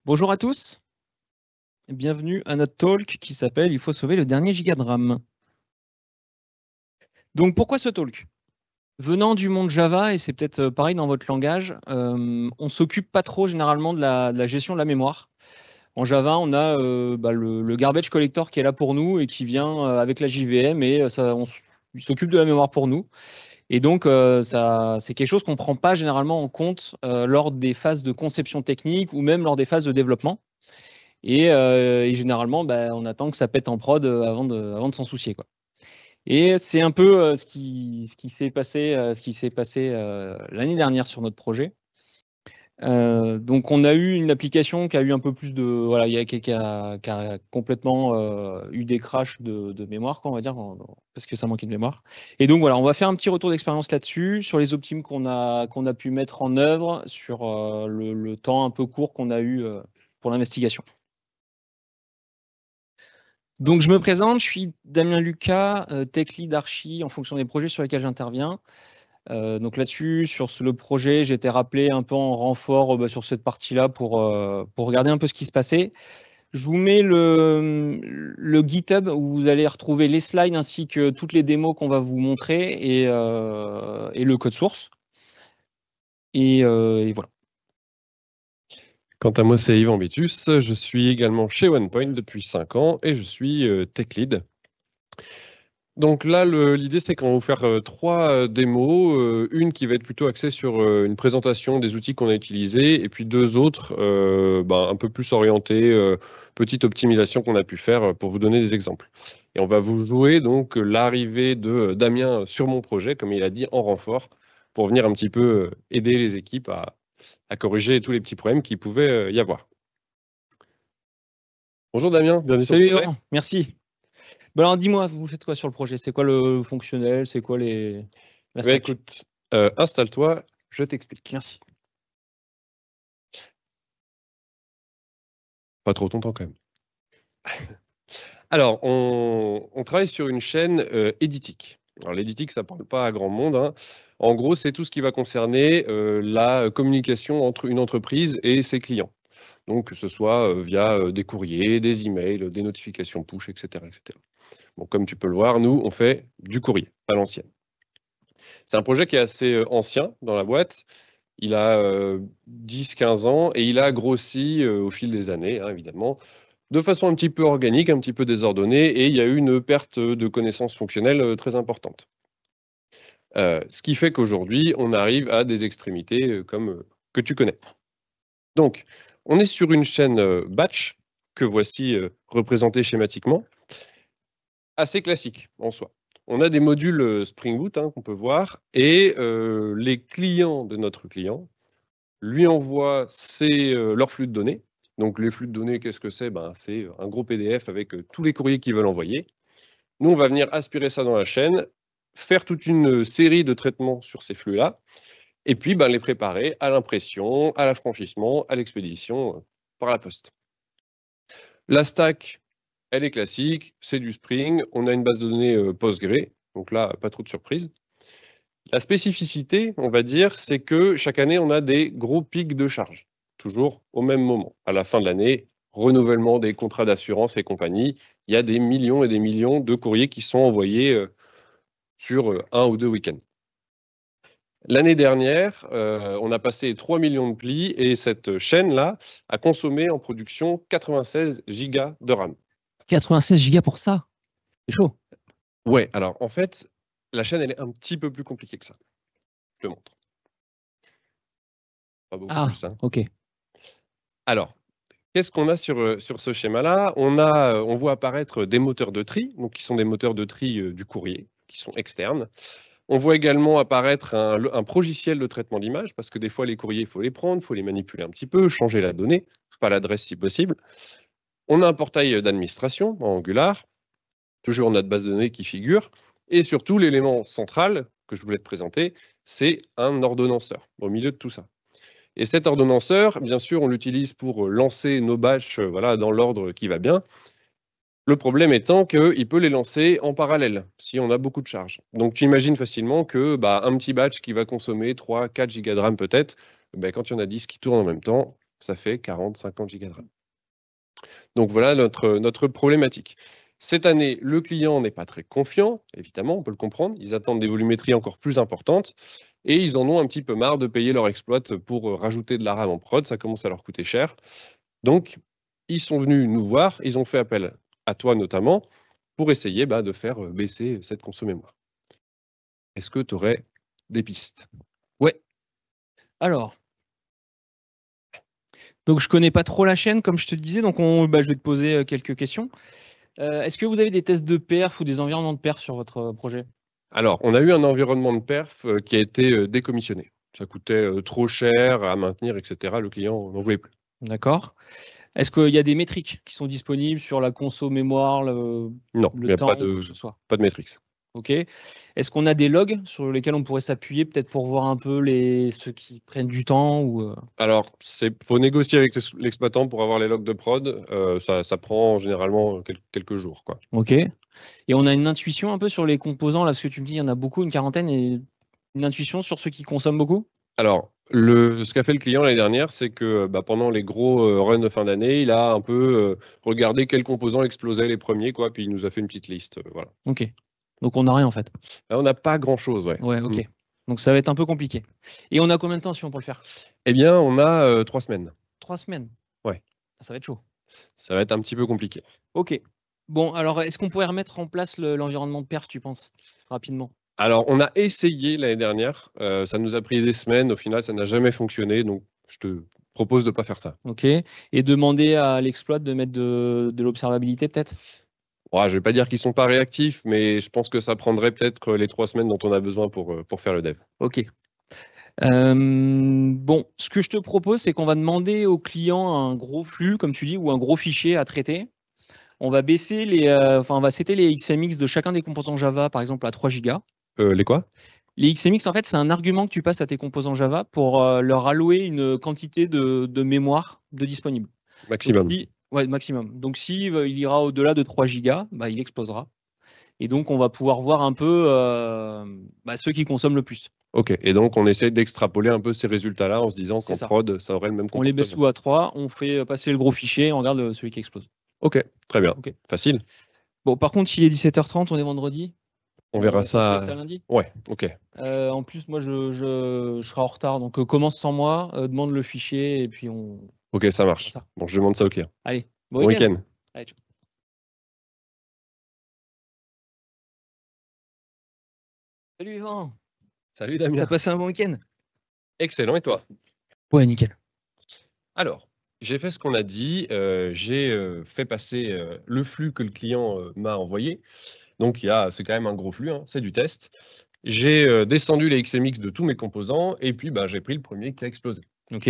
Bonjour à tous, bienvenue à notre talk qui s'appelle « Il faut sauver le dernier giga de RAM ». Donc pourquoi ce talk? Venant du monde Java, et c'est peut-être pareil dans votre langage, on s'occupe pas trop généralement de la gestion de la mémoire. En Java, on a le garbage collector qui est là pour nous et qui vient avec la JVM et il s'occupe de la mémoire pour nous. Et donc, c'est quelque chose qu'on ne prend pas généralement en compte lors des phases de conception technique ou même lors des phases de développement. Et généralement, on attend que ça pète en prod avant de s'en soucier, quoi. Et c'est un peu ce qui s'est passé, l'année dernière sur notre projet. Donc, on a eu une application qui a eu un peu plus de, voilà, qui a complètement eu des crashs de mémoire, quoi, on va dire, parce que ça manquait de mémoire. Et donc voilà, on va faire un petit retour d'expérience là-dessus, sur les optimes qu'on a pu mettre en œuvre, sur le temps un peu court qu'on a eu pour l'investigation. Donc, je me présente, je suis Damien Lucas, tech lead archi en fonction des projets sur lesquels j'interviens. Donc là-dessus, sur le projet, j'ai été rappelé un peu en renfort sur cette partie-là pour regarder un peu ce qui se passait. Je vous mets le GitHub où vous allez retrouver les slides ainsi que toutes les démos qu'on va vous montrer et le code source. Et voilà. Quant à moi, c'est Yvan Bitus. Je suis également chez OnePoint depuis 5 ans et je suis tech lead. Donc là, l'idée, c'est qu'on va vous faire 3 démos. Une qui va être plutôt axée sur une présentation des outils qu'on a utilisés et puis 2 autres un peu plus orientées, petite optimisation qu'on a pu faire pour vous donner des exemples. Et on va vous jouer donc l'arrivée de Damien sur mon projet, comme il a dit, en renfort, pour venir un petit peu aider les équipes à corriger tous les petits problèmes qu'il pouvait y avoir. Bonjour Damien, bienvenue sur le Salut projet. Yvan, merci. Alors dis-moi, vous faites quoi sur le projet? C'est quoi le fonctionnel? C'est quoi la stack? Écoute, installe-toi, je t'explique. Merci. Pas trop ton temps quand même. Alors, on travaille sur une chaîne éditique. Alors l'éditique, ça ne parle pas à grand monde, hein. En gros, c'est tout ce qui va concerner la communication entre une entreprise et ses clients. Donc, que ce soit via des courriers, des emails, des notifications push, etc., etc. Bon, comme tu peux le voir, nous, on fait du courrier à l'ancienne. C'est un projet qui est assez ancien dans la boîte. Il a 10-15 ans et il a grossi au fil des années, hein, évidemment, de façon un petit peu organique, un petit peu désordonnée, et il y a eu une perte de connaissances fonctionnelles très importante. Ce qui fait qu'aujourd'hui, on arrive à des extrémités comme que tu connais. Donc, on est sur une chaîne batch, que voici représentée schématiquement, assez classique en soi. On a des modules Spring Boot qu'on peut voir, et les clients de notre client lui envoient leur flux de données. Donc les flux de données, qu'est-ce que c'est? C'est un gros PDF avec tous les courriers qu'ils veulent envoyer. Nous, on va venir aspirer ça dans la chaîne, faire toute une série de traitements sur ces flux-là, et puis les préparer à l'impression, à l'affranchissement, à l'expédition par la poste. La stack, elle est classique, c'est du Spring, on a une base de données Postgre, donc là, pas trop de surprise. La spécificité, on va dire, c'est que chaque année, on a des gros pics de charge, toujours au même moment. À la fin de l'année, renouvellement des contrats d'assurance et compagnie, il y a des millions et des millions de courriers qui sont envoyés sur 1 ou 2 week-ends. L'année dernière, on a passé 3 millions de plis et cette chaîne-là a consommé en production 96 gigas de RAM. 96 gigas pour ça? C'est chaud. Ouais, alors en fait, la chaîne, elle est un petit peu plus compliquée que ça. Je te montre. Pas beaucoup plus, hein. Ok. Alors, qu'est-ce qu'on a sur ce schéma-là? On voit apparaître des moteurs de tri, donc qui sont des moteurs de tri du courrier, qui sont externes. On voit également apparaître un progiciel de traitement d'image, parce que des fois, les courriers, il faut les prendre, il faut les manipuler un petit peu, changer la donnée, pas l'adresse si possible. On a un portail d'administration en Angular, toujours notre base de données qui figure. Et surtout, l'élément central que je voulais te présenter, c'est un ordonnanceur au milieu de tout ça. Et cet ordonnanceur, bien sûr, on l'utilise pour lancer nos batchs dans l'ordre qui va bien. Le problème étant qu'il peut les lancer en parallèle, si on a beaucoup de charge. Donc tu imagines facilement que un petit batch qui va consommer 3-4 gigas de RAM peut-être, quand il y en a 10 qui tournent en même temps, ça fait 40-50 gigas de RAM. Donc voilà notre problématique. Cette année, le client n'est pas très confiant, évidemment, on peut le comprendre. Ils attendent des volumétries encore plus importantes et ils en ont un petit peu marre de payer leur exploit pour rajouter de la RAM en prod. Ça commence à leur coûter cher. Donc, ils sont venus nous voir, ils ont fait appel à toi notamment pour essayer de faire baisser cette conso mémoire. Est-ce que tu aurais des pistes? Ouais. Alors, donc je connais pas trop la chaîne, comme je te disais, donc je vais te poser quelques questions. Est-ce que vous avez des tests de perf ou des environnements de perf sur votre projet? Alors, on a eu un environnement de perf qui a été décommissionné. Ça coûtait trop cher à maintenir, etc. Le client n'en voulait plus. D'accord. Est-ce qu'il y a des métriques qui sont disponibles sur la conso mémoire, Non, il n'y a temps, pas quoi que ce soit? de métriques. Ok. Est-ce qu'on a des logs sur lesquels on pourrait s'appuyer peut-être pour voir un peu ceux qui prennent du temps ou Alors, faut négocier avec l'exploitant pour avoir les logs de prod. Ça prend généralement quelques jours, quoi. Ok. Et on a une intuition un peu sur les composants, là, parce que tu me dis il y en a beaucoup, une quarantaine, et une intuition sur ceux qui consomment beaucoup? Alors, ce qu'a fait le client l'année dernière, c'est que pendant les gros runs de fin d'année, il a un peu regardé quels composants explosaient les premiers, quoi, puis il nous a fait une petite liste. Voilà. Ok. Donc on n'a rien en fait. Là, on n'a pas grand-chose, ouais. Ouais, ok. Donc ça va être un peu compliqué. Et on a combien de temps si on peut le faire? Eh bien, on a 3 semaines. 3 semaines. Ouais. Ça va être chaud. Ça va être un petit peu compliqué. Ok. Bon, alors est-ce qu'on pourrait remettre en place l'environnement de perf, tu penses, rapidement? Alors, on a essayé l'année dernière. Ça nous a pris des semaines. Au final, ça n'a jamais fonctionné. Donc, je te propose de ne pas faire ça. Ok. Et demander à l'exploit de mettre de l'observabilité, peut-être? Je ne vais pas dire qu'ils ne sont pas réactifs, mais je pense que ça prendrait peut-être les 3 semaines dont on a besoin pour faire le dev. Ok. Bon, ce que je te propose, c'est qu'on va demander au client un gros flux, comme tu dis, ou un gros fichier à traiter. On va baisser on va setter les XMX de chacun des composants Java, par exemple, à 3 Go. Les quoi? Les XMX, en fait, c'est un argument que tu passes à tes composants Java pour leur allouer une quantité de mémoire disponible. Maximum. Donc, ouais, maximum. Donc, si il ira au-delà de 3 Go, il explosera. Et donc, on va pouvoir voir un peu ceux qui consomment le plus. Ok, et donc on essaie d'extrapoler un peu ces résultats-là en se disant qu'en ça. prod, ça aurait le même comportement. On les baisse tout à 3, on fait passer le gros fichier et on regarde celui qui explose. Ok, très bien. Ok. Facile. Bon, par contre, s'il est 17h30, on est vendredi. On verra On ça. fait ça lundi. Ouais, ok. En plus, moi, je serai en retard. Donc, commence sans moi, demande le fichier et puis on. Ok, ça marche. Bon, je demande ça au client. Allez, bon week-end. Allez, ciao. Salut Yvan. Salut Damien. T'as passé un bon week-end? Excellent, et toi? Ouais, nickel. Alors, j'ai fait ce qu'on a dit. J'ai fait passer le flux que le client m'a envoyé. Donc, c'est quand même un gros flux, hein, c'est du test. J'ai descendu les XMX de tous mes composants et puis j'ai pris le premier qui a explosé. Ok.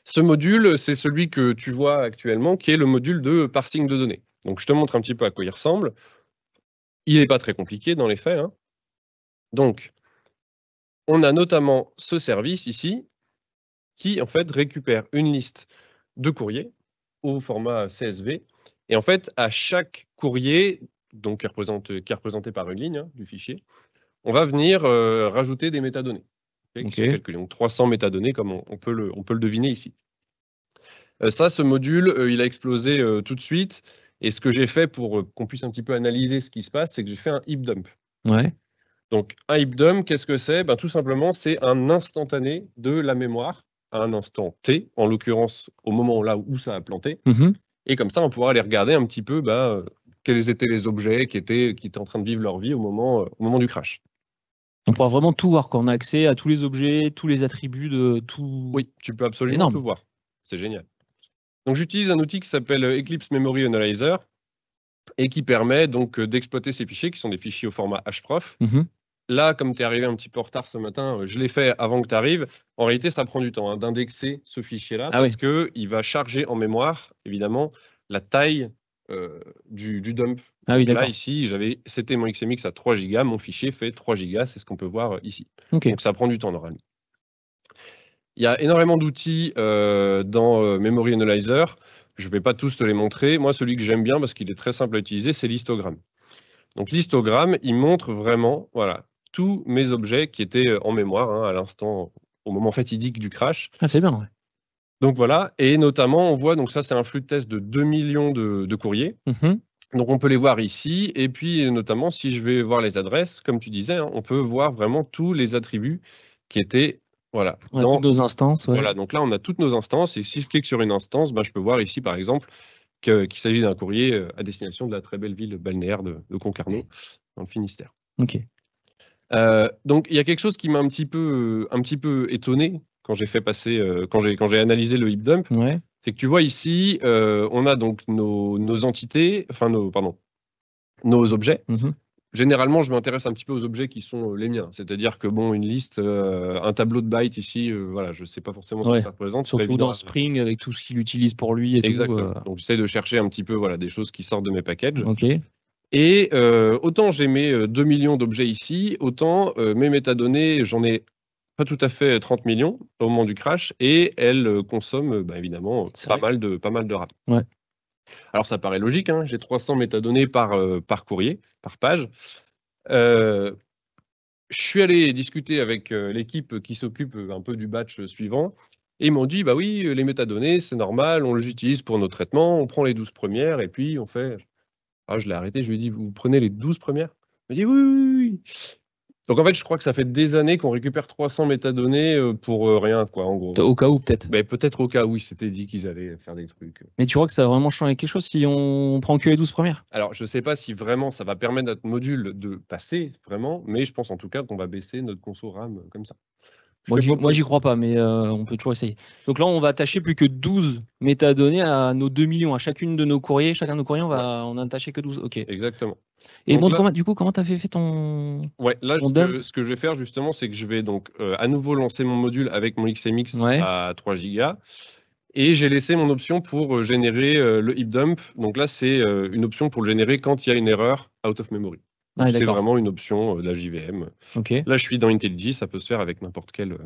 Ce module, c'est celui que tu vois actuellement, qui est le module de parsing de données. Donc, je te montre un petit peu à quoi il ressemble. Il n'est pas très compliqué dans les faits, hein. Donc, on a notamment ce service ici qui, en fait, récupère une liste de courriers au format CSV. Et en fait, à chaque courrier, donc qui est représenté par une ligne du fichier, on va venir rajouter des métadonnées qui sont calculées. Donc 300 métadonnées, comme on peut le deviner ici. Ce module, il a explosé tout de suite. Et ce que j'ai fait pour qu'on puisse un petit peu analyser ce qui se passe, c'est que j'ai fait un heap dump. Ouais. Donc, un heap dump, qu'est-ce que c'est? Tout simplement, c'est un instantané de la mémoire à un instant T, en l'occurrence au moment là où ça a planté. Et comme ça, on pourra aller regarder un petit peu quels étaient les objets qui étaient en train de vivre leur vie au moment du crash. On pourra vraiment tout voir, quand on a accès à tous les objets, tous les attributs de tout. Oui, tu peux absolument tout voir. C'est génial. Donc, j'utilise un outil qui s'appelle Eclipse Memory Analyzer et qui permet donc d'exploiter ces fichiers qui sont des fichiers au format hprof. Là, comme tu es arrivé un petit peu en retard ce matin, je l'ai fait avant que tu arrives. En réalité, ça prend du temps d'indexer ce fichier-là parce qu'il va charger en mémoire, évidemment, la taille du dump. Donc là, ici, c'était mon XMX à 3 Go. Mon fichier fait 3 Go. C'est ce qu'on peut voir ici. Donc, ça prend du temps, normalement. Il y a énormément d'outils dans Memory Analyzer. Je ne vais pas tous te les montrer. Moi, celui que j'aime bien, parce qu'il est très simple à utiliser, c'est l'histogramme. Donc, l'histogramme, il montre vraiment tous mes objets qui étaient en mémoire à l'instant, au moment fatidique du crash. Ah, c'est bien, ouais. Donc voilà, et notamment, on voit, donc ça c'est un flux de test de 2 millions de courriers. Donc on peut les voir ici, et puis notamment si je vais voir les adresses, comme tu disais, hein, on peut voir vraiment tous les attributs qui étaient, voilà, Toutes nos instances. Ouais. Voilà, donc là on a toutes nos instances, et si je clique sur une instance, je peux voir ici par exemple qu'il s'agit d'un courrier à destination de la très belle ville balnéaire de Concarneau, dans le Finistère. Ok. Donc il y a quelque chose qui m'a un petit peu étonné quand j'ai fait passer, quand j'ai analysé le heap dump, c'est que tu vois ici, on a donc nos entités, enfin nos objets. Généralement, je m'intéresse un petit peu aux objets qui sont les miens, c'est-à-dire que bon, une liste, un tableau de bytes ici, voilà, je sais pas forcément ce que ça représente. Surtout dans Spring avec tout ce qu'il utilise pour lui et Exactement. Donc j'essaie de chercher un petit peu, voilà, des choses qui sortent de mes packages. Ok. Et autant j'ai mes 2 millions d'objets ici, autant mes métadonnées, j'en ai pas tout à fait 30 millions au moment du crash, et elles consomment évidemment pas mal de RAM. Ouais. Alors ça paraît logique, hein, j'ai 300 métadonnées par courrier, par page. Je suis allé discuter avec l'équipe qui s'occupe un peu du batch suivant, et ils m'ont dit, bah oui, les métadonnées, c'est normal, on les utilise pour nos traitements, on prend les 12 premières, et puis on fait... Ah, je l'ai arrêté, je lui ai dit, vous prenez les 12 premières? Il m'a dit, oui. Donc en fait, je crois que ça fait des années qu'on récupère 300 métadonnées pour rien, quoi, en gros. Au cas où, peut-être. Mais peut-être au cas où, ils s'étaient dit qu'ils allaient faire des trucs. Mais tu crois que ça va vraiment changer quelque chose si on prend que les 12 premières? Alors, je ne sais pas si vraiment ça va permettre à notre module de passer, vraiment, mais je pense en tout cas qu'on va baisser notre conso RAM comme ça. Moi, j'y crois pas, mais on peut toujours essayer. Donc là, on va attacher plus que 12 métadonnées à nos 2 millions. À chacun de nos courriers, on a attaché que 12. Ok. Exactement. Et montre-moi, du coup, comment tu as fait ton. Ouais, là, ce que je vais faire justement, c'est que je vais donc à nouveau lancer mon module avec mon XMX à 3 Go. Et j'ai laissé mon option pour générer le heap dump. Donc là, c'est une option pour le générer quand il y a une erreur out of memory. C'est vraiment une option de la JVM. Là, je suis dans IntelliJ, ça peut se faire avec n'importe quelle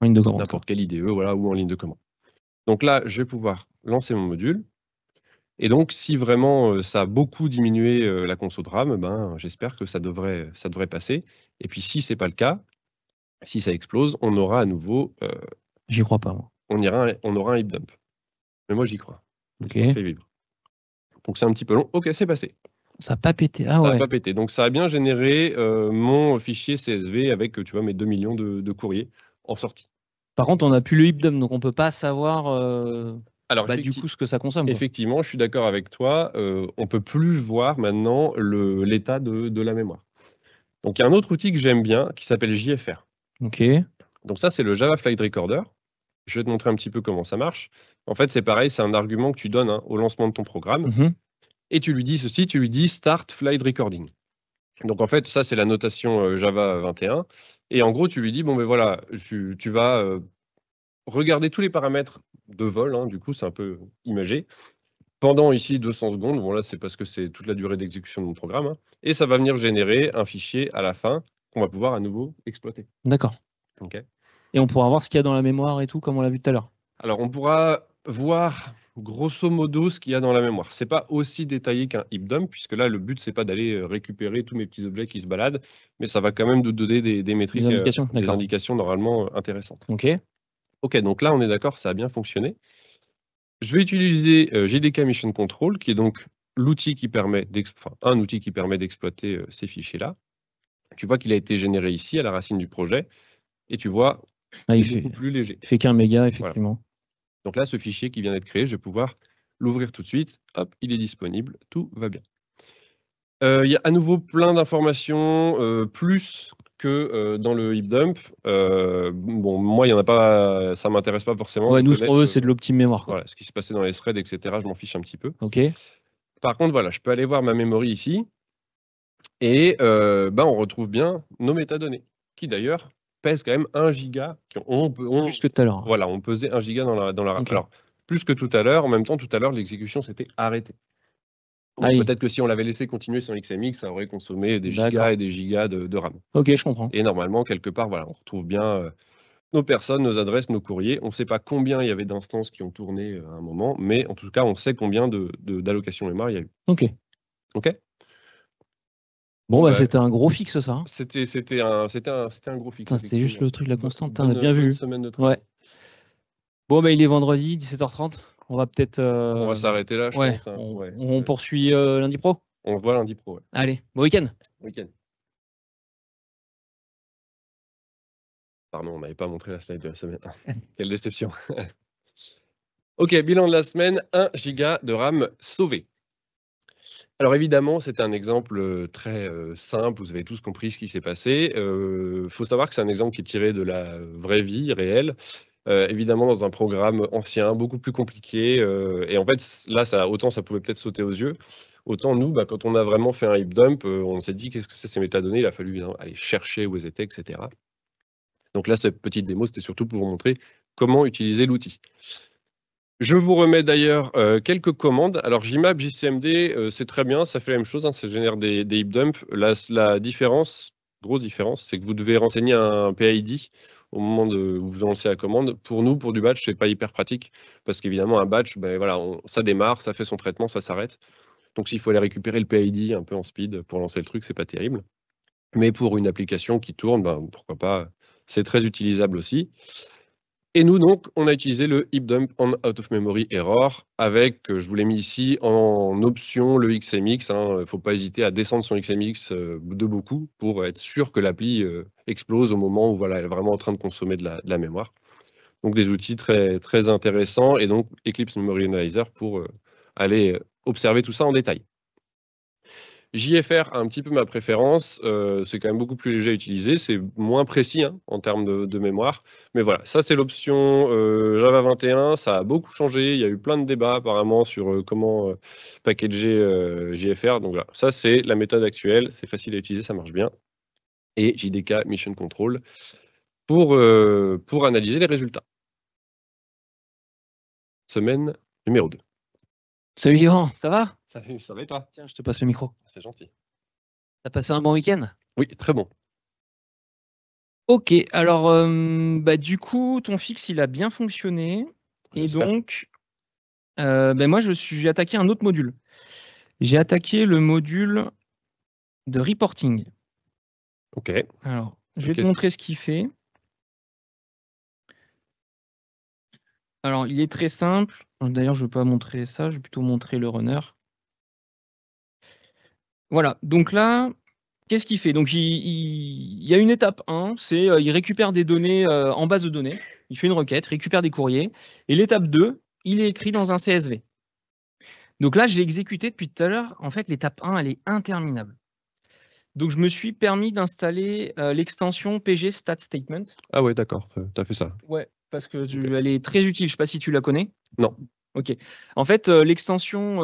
IDE, voilà, ou en ligne de commande. Donc là, je vais pouvoir lancer mon module. Et donc, si vraiment ça a beaucoup diminué la conso de RAM, j'espère que ça devrait passer. Et puis, si ce n'est pas le cas, si ça explose, on aura à nouveau... J'y crois pas, moi. On aura un heap dump. Mais moi, j'y crois. Ok. Ça fait vivre. Donc, c'est un petit peu long. Ok, c'est passé. Ça n'a pas pété. Ah ça ouais. n'a pas pété. Donc, ça a bien généré mon fichier CSV avec, tu vois, mes 2 millions de courriers en sortie. Par contre, on n'a plus le heap dump, donc on ne peut pas savoir du coup ce que ça consomme. Effectivement, je suis d'accord avec toi. On ne peut plus voir maintenant l'état de la mémoire. Donc, il y a un autre outil que j'aime bien qui s'appelle JFR. Ok. Donc, ça, c'est le Java Flight Recorder. Je vais te montrer un petit peu comment ça marche. En fait, c'est pareil, c'est un argument que tu donnes au lancement de ton programme. Et tu lui dis ceci, tu lui dis Start Flight Recording. Donc, en fait, ça, c'est la notation Java 21. Et en gros, tu lui dis, bon, ben voilà, tu vas regarder tous les paramètres de vol. Du coup, c'est un peu imagé. Pendant ici 200 secondes, bon là, c'est parce que c'est toute la durée d'exécution de mon programme. Et ça va venir générer un fichier à la fin qu'on va pouvoir à nouveau exploiter. D'accord. Ok. Et on pourra voir ce qu'il y a dans la mémoire et tout, comme on l'a vu tout à l'heure. Alors, on pourra voir grosso modo ce qu'il y a dans la mémoire. C'est pas aussi détaillé qu'un heap dump, puisque là, le but, c'est pas d'aller récupérer tous mes petits objets qui se baladent, mais ça va quand même nous donner des métriques, des indications normalement intéressantes. Ok, donc là, on est d'accord, ça a bien fonctionné. Je vais utiliser JDK Mission Control, qui est donc l'outil qui permet un outil qui permet d'exploiter ces fichiers-là. Tu vois qu'il a été généré ici, à la racine du projet, et tu vois, il est beaucoup plus léger. Il fait qu'1 méga, effectivement. Voilà. Donc là, ce fichier qui vient d'être créé, je vais pouvoir l'ouvrir tout de suite. Hop, il est disponible, tout va bien. Il y a à nouveau plein d'informations, plus que dans le heap dump. Bon, moi, il n'y en a pas, ça ne m'intéresse pas forcément. Ouais, nous, ce qu'on veut, c'est de l'optim mémoire. Voilà, ce qui se passait dans les threads, etc., je m'en fiche un petit peu. Ok. Par contre, voilà, je peux aller voir ma memory ici. Et on retrouve bien nos métadonnées, qui d'ailleurs pèsent quand même 1 giga. Plus que tout à l'heure. Voilà, on pesait 1 giga dans la Okay. Alors, plus que tout à l'heure, en même temps, tout à l'heure, l'exécution s'était arrêtée. Peut-être que si on l'avait laissé continuer sur XMX, ça aurait consommé des gigas et des gigas de RAM. Ok, je comprends. Et normalement, quelque part, voilà, on retrouve bien nos personnes, nos adresses, nos courriers. On ne sait pas combien il y avait d'instances qui ont tourné à un moment, mais en tout cas, on sait combien d'allocations mémoire il y a eu. Ok. Ok. Bon, c'était un gros fixe, ça. C'était un gros fixe. C'est juste le truc de la constante. On a bien vu. Semaine de travail. Ouais. Bon, bah, il est vendredi, 17h30. On va peut-être. On va s'arrêter là, je Ouais, pense. Hein. on poursuit lundi pro. On voit lundi pro. Ouais. Allez, bon week-end. Week-end. Pardon, on n'avait pas montré la slide de la semaine. Quelle déception. Ok, bilan de la semaine, 1 giga de RAM sauvé. Alors évidemment, c'était un exemple très simple, vous avez tous compris ce qui s'est passé. Faut savoir que c'est un exemple qui est tiré de la vraie vie réelle. Évidemment, dans un programme ancien, beaucoup plus compliqué. Et en fait, là, autant ça pouvait peut-être sauter aux yeux, autant nous, quand on a vraiment fait un heap dump, on s'est dit qu'est-ce que c'est ces métadonnées, il a fallu aller chercher où elles étaient, etc. Donc là, cette petite démo, c'était surtout pour vous montrer comment utiliser l'outil. Je vous remets d'ailleurs quelques commandes. Alors JMap, JCMD, c'est très bien, ça fait la même chose, hein, ça génère des heap dumps. La différence, grosse différence, c'est que vous devez renseigner un PID au moment où vous lancez la commande. Pour nous, pour du batch, c'est pas hyper pratique parce qu'évidemment un batch, voilà, ça démarre, ça fait son traitement, ça s'arrête. Donc s'il faut aller récupérer le PID un peu en speed pour lancer le truc, c'est pas terrible. Mais pour une application qui tourne, pourquoi pas, c'est très utilisable aussi. Et nous, donc, on a utilisé le heap dump on out of memory error avec, je vous l'ai mis ici, en option le XMX. Il ne faut pas hésiter à descendre son XMX de beaucoup pour être sûr que l'appli explose au moment où voilà, elle est vraiment en train de consommer de la mémoire. Donc des outils très, très intéressants et donc Eclipse Memory Analyzer pour aller observer tout ça en détail. JFR a un petit peu ma préférence, c'est quand même beaucoup plus léger à utiliser, c'est moins précis en termes de mémoire. Mais voilà, ça c'est l'option Java 21, ça a beaucoup changé, il y a eu plein de débats apparemment sur comment packager JFR. Donc voilà, ça c'est la méthode actuelle, c'est facile à utiliser, ça marche bien. Et JDK Mission Control pour analyser les résultats. Semaine numéro 2. Salut Yvan, ça va? Salut, ça va et toi? Tiens, je te passe le micro. C'est gentil. T'as passé un bon week-end? Oui, très bon. Ok, alors du coup, ton fixe, il a bien fonctionné. Et donc, moi, j'ai attaqué un autre module. J'ai attaqué le module de reporting. Ok. Alors, je vais te montrer ce qu'il fait. Alors, il est très simple. D'ailleurs, je ne vais pas montrer ça, je vais plutôt montrer le runner. Voilà, donc là, qu'est-ce qu'il fait? Donc, il y a une étape 1, c'est il récupère des données en base de données. Il fait une requête, récupère des courriers. Et l'étape 2, il est écrit dans un CSV. Donc là, je l'ai exécuté depuis tout à l'heure. En fait, l'étape 1, elle est interminable. Donc, je me suis permis d'installer l'extension PG Stat Statement. Ah ouais, d'accord, tu as fait ça. Ouais, parce que elle est très utile. Je ne sais pas si tu la connais. Non. Ok. En fait, l'extension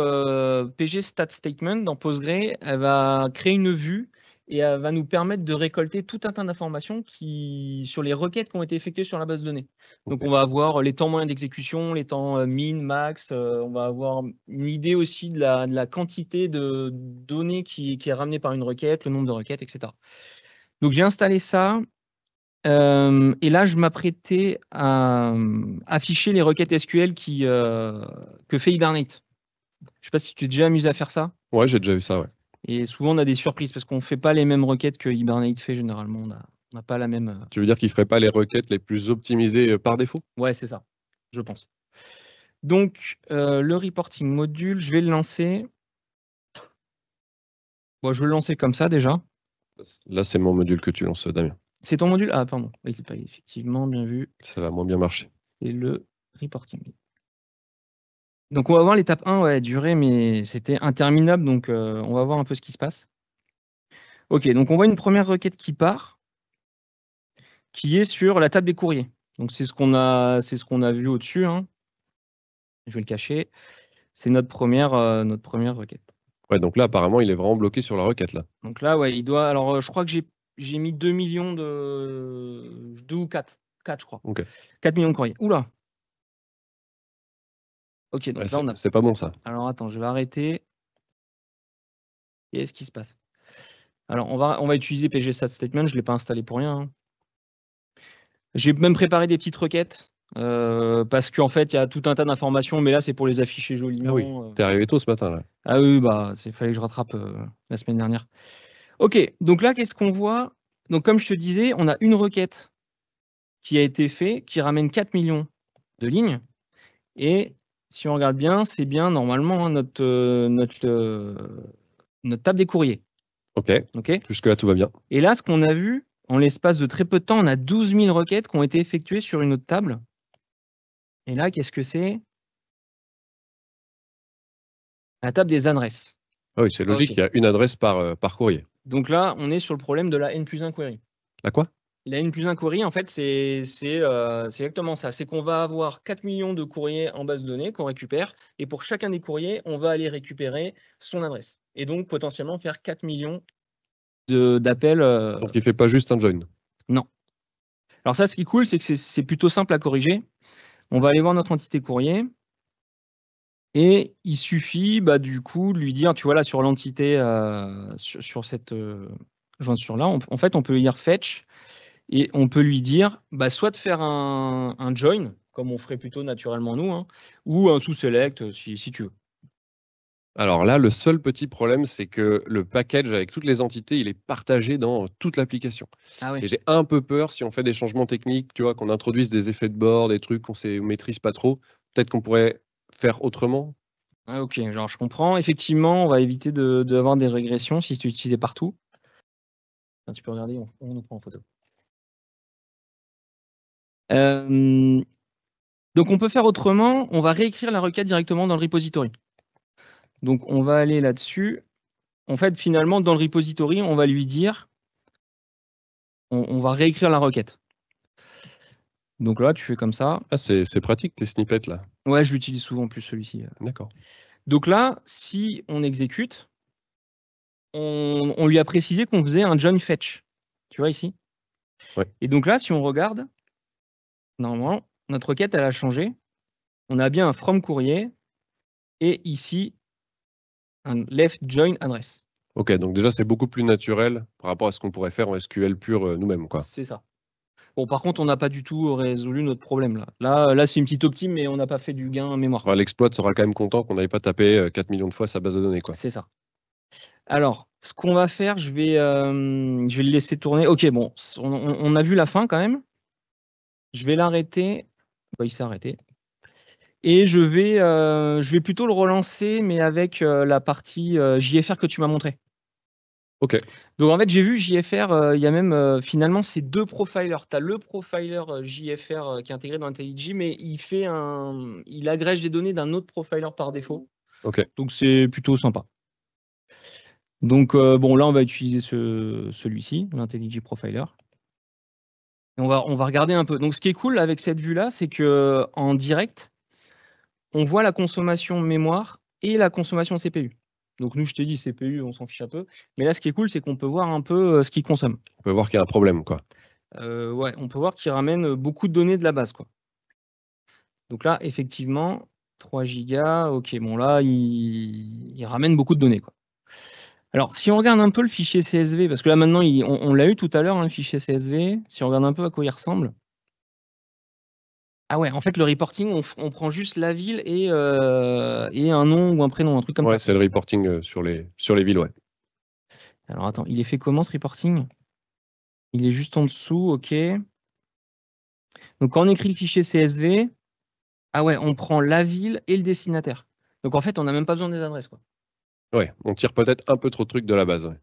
PG Stat Statement dans Postgre, elle va créer une vue et elle va nous permettre de récolter tout un tas d'informations sur les requêtes qui ont été effectuées sur la base de données. Donc, on va avoir les temps moyens d'exécution, les temps min, max. On va avoir une idée aussi de la quantité de données qui est ramenée par une requête, le nombre de requêtes, etc. Donc, j'ai installé ça. Et là, je m'apprêtais à afficher les requêtes SQL que fait Hibernate. Je ne sais pas si tu t'es déjà amusé à faire ça. Ouais, j'ai déjà vu ça, ouais. Et souvent, on a des surprises parce qu'on ne fait pas les mêmes requêtes que Hibernate fait généralement. On n'a pas la même. Tu veux dire qu'il ne ferait pas les requêtes les plus optimisées par défaut? Ouais, c'est ça, je pense. Donc, le reporting module, je vais le lancer. Bon, je vais le lancer comme ça déjà. Là, c'est mon module que tu lances, Damien. C'est ton module? Ah, pardon. Oui, c'est pas effectivement bien vu. Ça va moins bien marcher. Et le reporting. Donc, on va voir l'étape 1, ouais, durée, mais c'était interminable. Donc, on va voir un peu ce qui se passe. OK, donc on voit une première requête qui part, qui est sur la table des courriers. Donc, c'est ce qu'on a vu au-dessus. Hein. Je vais le cacher. C'est notre première requête. Ouais, donc là, apparemment, il est vraiment bloqué sur la requête, là. Donc là, ouais, il doit. Alors, je crois que j'ai mis 2 millions de. 2 ou 4. 4, je crois. Ok. 4 millions de courriers. Oula! Ok, donc Ouais, là, on a. c'est pas bon, ça. Alors, attends, je vais arrêter. Qu'est-ce qui se passe? Alors, on va utiliser PG-Stat Statement. Je ne l'ai pas installé pour rien. Hein. J'ai même préparé des petites requêtes parce qu'en fait, il y a tout un tas d'informations, mais là, c'est pour les afficher joliment. Ah oui, t'es arrivé tôt ce matin, là. Ah oui, il fallait que je rattrape la semaine dernière. Ok, donc là, qu'est-ce qu'on voit? Donc, comme je te disais, on a une requête qui a été faite, qui ramène 4 millions lignes. Et si on regarde bien, c'est bien normalement notre table des courriers. OK. OK. Jusque-là, tout va bien. Et là, ce qu'on a vu, en l'espace de très peu de temps, on a 12 000 requêtes qui ont été effectuées sur une autre table. Et là, qu'est-ce que c'est? La table des adresses. Ah oui, c'est logique, OK. il y a une adresse par courrier. Donc là, on est sur le problème de la N+1 query. La quoi? La N+1 query, en fait, c'est exactement ça. C'est qu'on va avoir 4 millions de courriers en base de données qu'on récupère. Et pour chacun des courriers, on va aller récupérer son adresse. Et donc, potentiellement, faire 4 millions d'appels. Donc, il ne fait pas juste un join. Non. Alors ça, ce qui est cool, c'est que c'est plutôt simple à corriger. On va aller voir notre entité courrier. Et il suffit, du coup, de lui dire, tu vois là, sur l'entité, sur cette jointure-là, en fait, on peut lui dire fetch. Et on peut lui dire, soit de faire un join, comme on ferait plutôt naturellement nous, hein, ou un sous-select, si tu veux. Alors là, le seul petit problème, c'est que le package avec toutes les entités, il est partagé dans toute l'application. Ah ouais. Et j'ai un peu peur, si on fait des changements techniques, tu vois, qu'on introduise des effets de bord, des trucs qu'on ne maîtrise pas trop, peut-être qu'on pourrait faire autrement. Ah, ok, genre je comprends. Effectivement, on va éviter d'avoir des régressions si tu utilises partout. Enfin, tu peux regarder, on nous prend en photo. Donc on peut faire autrement, on va réécrire la requête directement dans le repository. Donc on va aller là-dessus. En fait, finalement, dans le repository, on va lui dire, on va réécrire la requête. Donc là, tu fais comme ça. Ah, c'est pratique, tes snippets là. Ouais, je l'utilise souvent plus celui-ci. D'accord. Donc là, si on exécute, on lui a précisé qu'on faisait un join fetch. Tu vois ici? Ouais. Et donc là, si on regarde, normalement, notre requête, elle a changé. On a bien un from courrier et ici, un left join address. Ok, donc déjà, c'est beaucoup plus naturel par rapport à ce qu'on pourrait faire en SQL pur nous-mêmes, quoi. C'est ça. Bon, par contre, on n'a pas du tout résolu notre problème là. Là, c'est une petite optime, mais on n'a pas fait du gain mémoire. Enfin, l'exploit sera quand même content qu'on n'avait pas tapé 4 millions de fois sa base de données, quoi. C'est ça. Alors, ce qu'on va faire, je vais le laisser tourner. Ok, bon, on a vu la fin quand même. Je vais l'arrêter. Il s'est arrêté. Et je vais plutôt le relancer, mais avec la partie JFR que tu m'as montré. Ok. Donc en fait, j'ai vu JFR, il y a même finalement ces deux profilers. Tu as le profiler JFR qui est intégré dans IntelliJ, mais il agrège des données d'un autre profiler par défaut. Ok. Donc c'est plutôt sympa. Donc bon, là, on va utiliser celui-ci, l'IntelliJ Profiler. Et on va regarder un peu. Donc ce qui est cool avec cette vue-là, c'est qu'en direct, on voit la consommation mémoire et la consommation CPU. Donc nous, je t'ai dit CPU, on s'en fiche un peu. Mais là, ce qui est cool, c'est qu'on peut voir un peu ce qu'il consomme. On peut voir qu'il y a un problème, quoi. Ouais, on peut voir qu'il ramène beaucoup de données de la base, quoi. Donc là, effectivement, 3 gigas, ok, bon là, il ramène beaucoup de données, quoi. Alors, si on regarde un peu le fichier CSV, parce que là maintenant, on l'a eu tout à l'heure, hein, le fichier CSV, si on regarde un peu à quoi il ressemble. Ah ouais, en fait, le reporting, on prend juste la ville et un nom ou un prénom, un truc comme ça. Ouais, c'est le reporting sur les villes, ouais. Alors attends, il est fait comment ce reporting? Il est juste en dessous, ok. Donc quand on écrit le fichier CSV, ah ouais, on prend la ville et le destinataire. Donc en fait, on n'a même pas besoin des adresses, quoi. Ouais, on tire peut-être un peu trop de trucs de la base, ouais.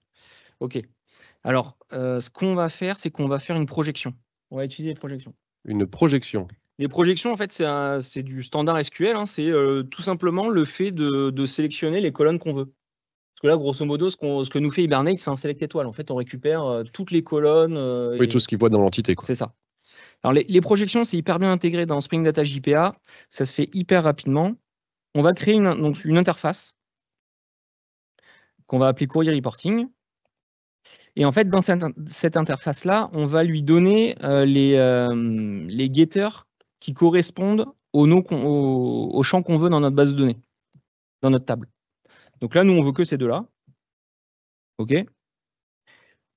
Ok. Alors, ce qu'on va faire, c'est qu'on va faire une projection. On va utiliser les projections. Une projection. Les projections, en fait, c'est du standard SQL. Hein, c'est tout simplement le fait de sélectionner les colonnes qu'on veut. Parce que là, grosso modo, ce que nous fait Hibernate, c'est un select étoile. En fait, on récupère toutes les colonnes. Oui, tout ce qu'il voit dans l'entité, quoi. C'est ça. Alors, les projections, c'est hyper bien intégré dans Spring Data JPA. Ça se fait hyper rapidement. On va créer une interface qu'on va appeler Courrier Reporting. Et en fait, dans cette interface-là, on va lui donner les getters qui correspondent au champ qu'on veut dans notre base de données, dans notre table. Donc là, nous, on veut que ces deux-là. OK.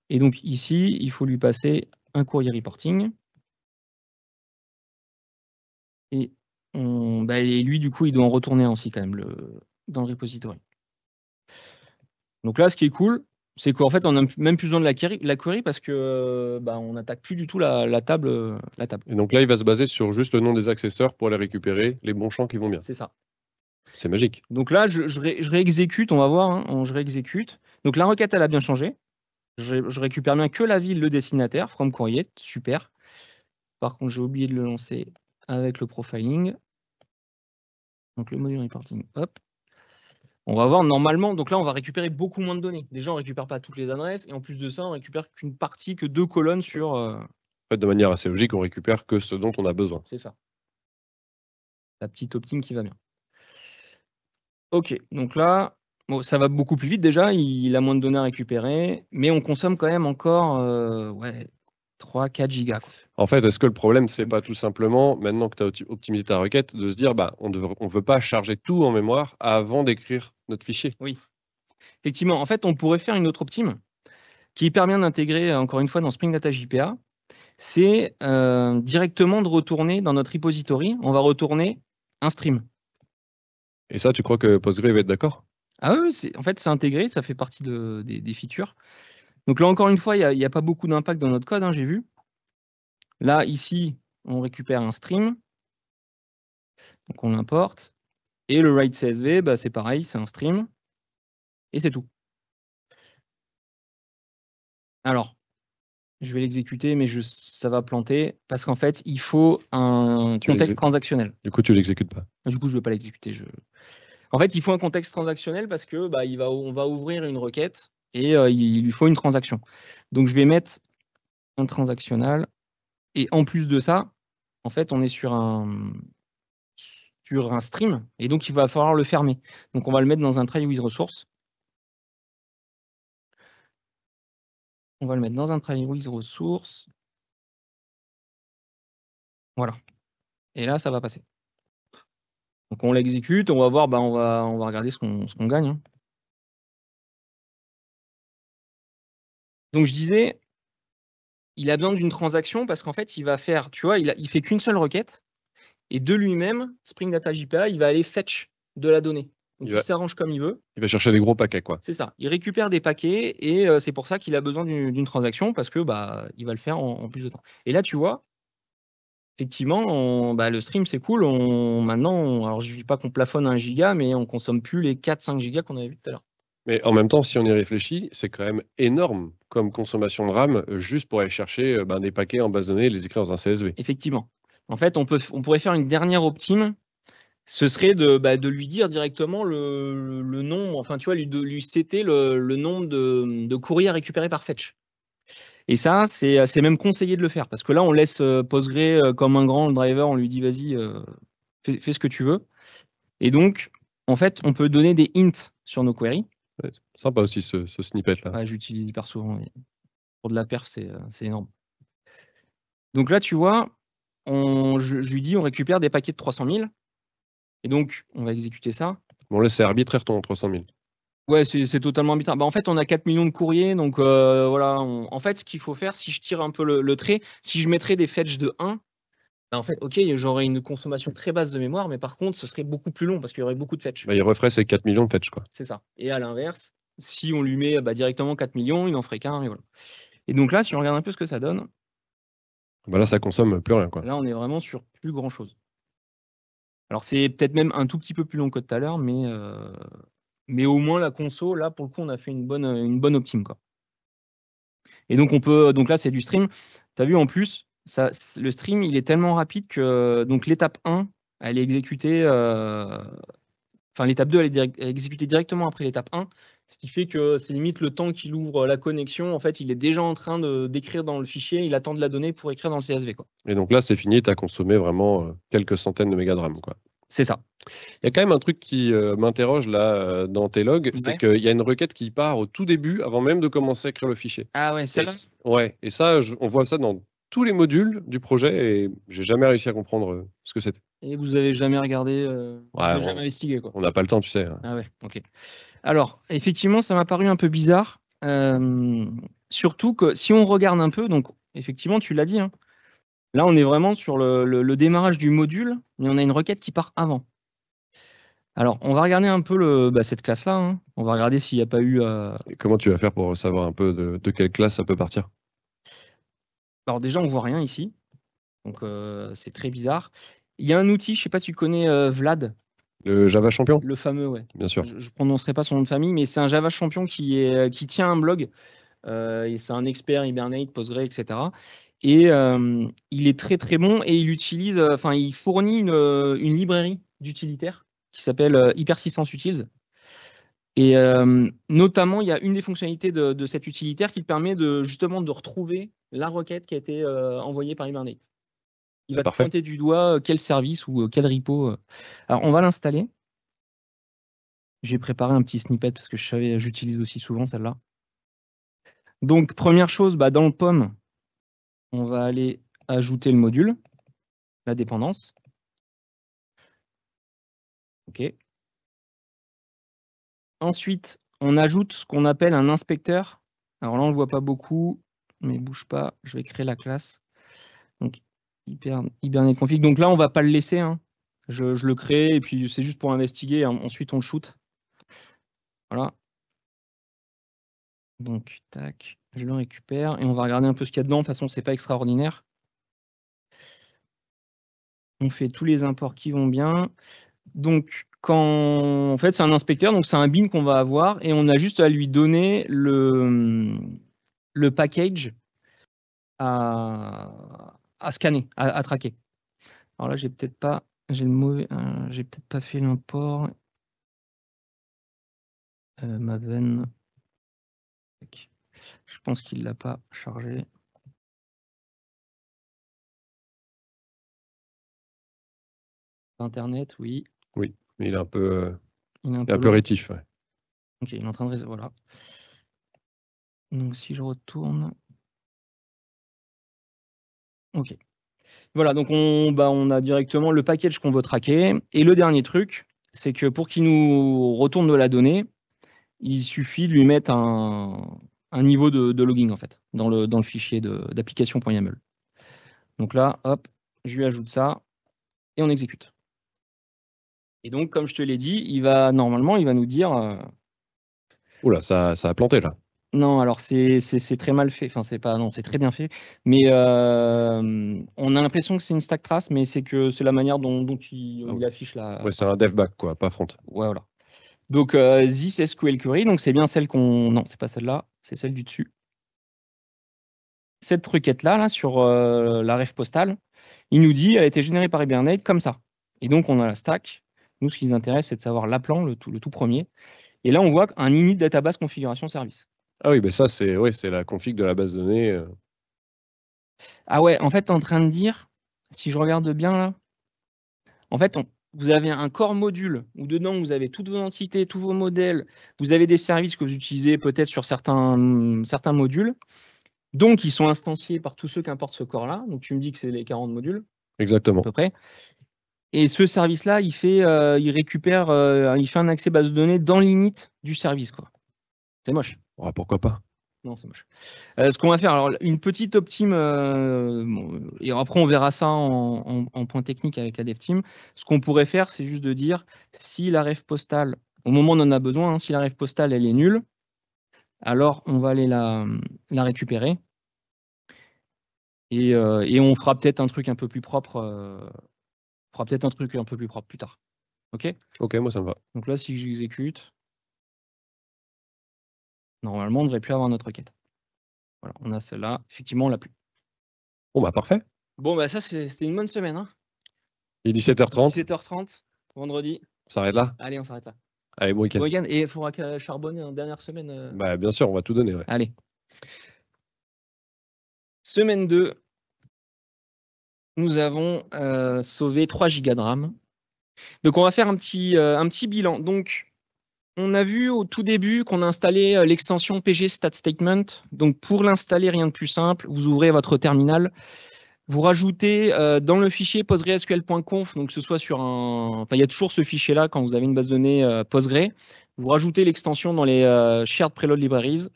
Et donc ici, il faut lui passer un courrier reporting. Et lui, du coup, il doit en retourner un aussi quand même dans le repository. Donc là, ce qui est cool, c'est qu'en fait, on n'a même plus besoin de la query parce que on n'attaque plus du tout la table. Et donc là, il va se baser sur juste le nom des accesseurs pour aller récupérer les bons champs qui vont bien. C'est ça. C'est magique. Donc là, je réexécute, on va voir, hein, je réexécute. Donc la requête, elle a bien changé. Je récupère bien que la ville, le destinataire, from courrier, super. Par contre, j'ai oublié de le lancer avec le profiling. Donc le module reporting, hop. On va voir normalement, donc là, on va récupérer beaucoup moins de données. Déjà, on ne récupère pas toutes les adresses, et en plus de ça, on récupère qu'une partie, que 2 colonnes sur... En fait, de manière assez logique, on récupère que ce dont on a besoin. C'est ça. La petite optime qui va bien. Ok, donc là, bon, ça va beaucoup plus vite déjà, il a moins de données à récupérer, mais on consomme quand même encore 3-4 gigas. Quoi. En fait, est-ce que le problème, c'est pas tout simplement, maintenant que tu as optimisé ta requête, de se dire, on ne veut pas charger tout en mémoire avant d'écrire notre fichier? Oui. Effectivement, en fait, on pourrait faire une autre optime qui est hyper bien intégrée, encore une fois, dans Spring Data JPA. C'est directement de retourner dans notre repository, on va retourner un stream. Et ça, tu crois que Postgre va être d'accord? Ah oui, en fait, c'est intégré, ça fait partie des features. Donc là, encore une fois, il n'y a pas beaucoup d'impact dans notre code, hein, j'ai vu. Là, ici, on récupère un stream. Donc on l'importe. Et le write CSV, c'est pareil, c'est un stream. Et c'est tout. Alors, je vais l'exécuter, mais ça va planter. Parce qu'en fait, il faut un contexte transactionnel. Du coup, tu ne l'exécutes pas. Du coup, je ne vais pas l'exécuter. En fait, il faut un contexte transactionnel parce que on va ouvrir une requête et il lui faut une transaction. Donc, je vais mettre un transactionnel. Et en plus de ça, en fait, on est sur un stream. Et donc, il va falloir le fermer. Donc, on va le mettre dans un try with resource. On va le mettre dans un try with resource. Voilà. Et là, ça va passer. Donc, on l'exécute. On va voir, on va regarder ce qu'on gagne. Hein. Donc, je disais, il a besoin d'une transaction parce qu'en fait, il va faire, tu vois, il fait qu'une seule requête. Et de lui-même, Spring Data JPA, il va aller fetch de la donnée. Donc, il s'arrange comme il veut. Il va chercher des gros paquets, quoi. C'est ça. Il récupère des paquets et c'est pour ça qu'il a besoin d'une transaction parce que il va le faire en plus de temps. Et là, tu vois, effectivement, le stream, c'est cool. Maintenant, alors je ne dis pas qu'on plafonne à 1 giga, mais on ne consomme plus les 4-5 gigas qu'on avait vu tout à l'heure. Mais en même temps, si on y réfléchit, c'est quand même énorme comme consommation de RAM juste pour aller chercher des paquets en base de données et les écrire dans un CSV. Effectivement. En fait, on pourrait faire une dernière optime. Ce serait de lui dire directement le nom, enfin, tu vois, lui setter le nombre de courriers à récupérer par fetch. Et ça, c'est même conseillé de le faire parce que là, on laisse Postgre comme un grand driver, on lui dit vas-y, fais ce que tu veux. Et donc, en fait, on peut donner des hints sur nos queries. Ouais, sympa aussi ce snippet-là. Ouais, j'utilise hyper souvent. Pour de la perf, c'est énorme. Donc là, tu vois, je lui dis on récupère des paquets de 300 000. Et donc, on va exécuter ça. Bon, là, c'est arbitraire ton 300 000. Ouais, c'est totalement arbitraire. En fait, on a 4 millions de courriers. Donc, voilà. En fait, ce qu'il faut faire, si je tire un peu le trait, si je mettrais des fetch de 1, en fait, ok, j'aurais une consommation très basse de mémoire, mais par contre, ce serait beaucoup plus long parce qu'il y aurait beaucoup de fetch. Il referait ses 4 millions de fetch, quoi. C'est ça. Et à l'inverse, si on lui met directement 4 millions, il n'en ferait qu'un. Et voilà. Et donc là, si on regarde un peu ce que ça donne. Là, ça consomme plus rien, quoi. Là, on est vraiment sur plus grand-chose. Alors, c'est peut-être même un tout petit peu plus long que tout à l'heure, mais au moins la conso, là, pour le coup, on a fait une bonne optime, quoi. Et donc, donc là, c'est du stream. Tu as vu, en plus, le stream, il est tellement rapide que donc l'étape 1, elle est exécutée. Enfin, l'étape 2, elle est exécutée directement après l'étape 1, ce qui fait que c'est limite le temps qu'il ouvre la connexion. En fait, il est déjà en train d'écrire dans le fichier, il attend de la donnée pour écrire dans le CSV, quoi. Et donc là, c'est fini, tu as consommé vraiment quelques centaines de mégas de RAM, quoi. C'est ça. Il y a quand même un truc qui m'interroge là dans tes logs, c'est qu'il y a une requête qui part au tout début, avant même de commencer à écrire le fichier. Ah ouais, celle-là ? Ouais, et ça, on voit ça dans tous les modules du projet et j'ai jamais réussi à comprendre ce que c'était. Et vous avez jamais regardé, vous avez jamais investigué, quoi. On n'a pas le temps, tu sais. Ah ouais, ok. Alors, effectivement, ça m'a paru un peu bizarre. Surtout que si on regarde un peu, donc effectivement, tu l'as dit, hein, là, on est vraiment sur le démarrage du module, mais on a une requête qui part avant. Alors, on va regarder un peu cette classe-là. Hein. On va regarder s'il n'y a pas eu... Et comment tu vas faire pour savoir un peu de quelle classe ça peut partir? Alors déjà, on voit rien ici. Donc, c'est très bizarre. Il y a un outil, je ne sais pas si tu connais Vlad, Le Java Champion? le fameux, ouais. Bien sûr. Je ne prononcerai pas son nom de famille, mais c'est un Java champion qui tient un blog. Et c'est un expert Hibernate, Postgre, etc. Et il est très très bon et il utilise, il fournit une librairie d'utilitaires qui s'appelle Hyper600 Utils. Et notamment, il y a une des fonctionnalités de cet utilitaire qui permet justement de retrouver la requête qui a été envoyée par Hibernate. Il va te pointer du doigt quel service ou quel repo. Alors, on va l'installer. J'ai préparé un petit snippet parce que j'utilise aussi souvent celle-là. Donc, première chose, dans le POM, on va aller ajouter le module, la dépendance. OK. Ensuite, on ajoute ce qu'on appelle un inspecteur. Alors là, on ne le voit pas beaucoup, mais bouge pas, je vais créer la classe. Donc, Hibernate config. Donc là, on ne va pas le laisser. Hein. Je le crée et puis c'est juste pour investiguer. Ensuite, on le shoot. Voilà. Donc, tac, je le récupère et on va regarder un peu ce qu'il y a dedans. De toute façon, ce n'est pas extraordinaire. On fait tous les imports qui vont bien. Donc, en fait, c'est un inspecteur, donc c'est un bin qu'on va avoir et on a juste à lui donner le package à scanner, à traquer. Alors là, j'ai peut-être pas fait l'import. Maven. Je pense qu'il l'a pas chargé. Internet, oui. Oui, mais il est un peu, un peu rétif. Ouais. Ok, il est en train de... Voilà. Donc, si je retourne... Ok. Voilà, donc on a directement le package qu'on veut traquer. Et le dernier truc, c'est que pour qu'il nous retourne de la donnée, il suffit de lui mettre un niveau de logging, en fait, dans le fichier d'application.yaml. Donc là, hop, je lui ajoute ça et on exécute. Et donc, comme je te l'ai dit, normalement, il va nous dire... Oula, ça a planté, là. Non, alors c'est très mal fait. Enfin, c'est très bien fait. Mais on a l'impression que c'est une stack trace, mais c'est la manière dont il affiche la. Ouais, c'est un dev back, quoi, pas front. Ouais, voilà. Donc, this SQL query, donc c'est bien celle qu'on. Non, c'est pas celle-là, c'est celle du dessus. Cette requête-là, là, sur la ref postale, il nous dit elle a été générée par Hibernate comme ça. Et donc, on a la stack. Nous, ce qui nous intéresse, c'est de savoir l'appelant, le tout premier. Et là, on voit un init database configuration service. Ah oui, ça, c'est la config de la base de données. Ah ouais, en fait, tu es en train de dire, si je regarde bien là, en fait, vous avez un core module où dedans, vous avez toutes vos entités, tous vos modèles, vous avez des services que vous utilisez peut-être sur certains modules, donc ils sont instanciés par tous ceux qui importent ce corps-là. Donc tu me dis que c'est les 40 modules. Exactement. À peu près. Et ce service-là, il fait un accès base de données dans l'init du service, quoi. C'est moche. Ouais, pourquoi pas? Non, c'est moche. Ce qu'on va faire, alors une petite optime, et après on verra ça en point technique avec la dev team. Ce qu'on pourrait faire, c'est juste de dire si la ref postale, au moment où on en a besoin, hein, si la ref postale elle est nulle, alors on va aller la récupérer et on fera peut-être un truc un peu plus propre. Plus tard. Ok? Ok, moi ça me va. Donc là, si j'exécute, normalement, on ne devrait plus avoir notre requête. Voilà, on a celle-là. Effectivement, on l'a plus. Bon, parfait. Bon, ça, c'était une bonne semaine. Hein. Il est 17h30. 17h30, vendredi. On s'arrête là? Allez, on s'arrête là. Allez, bon week-end. Bon week-end. Et il faudra charbonner en dernière semaine. Bien sûr, on va tout donner. Ouais. Allez. Semaine 2. Nous avons sauvé 3 gigas de RAM. Donc, on va faire un petit bilan. Donc, on a vu au tout début qu'on a installé l'extension PG Stat Statement. Donc, pour l'installer, rien de plus simple. Vous ouvrez votre terminal. Vous rajoutez dans le fichier postgresql.conf, donc que ce soit sur il y a toujours ce fichier-là quand vous avez une base de données Postgre. Vous rajoutez l'extension dans les shared preload libraries.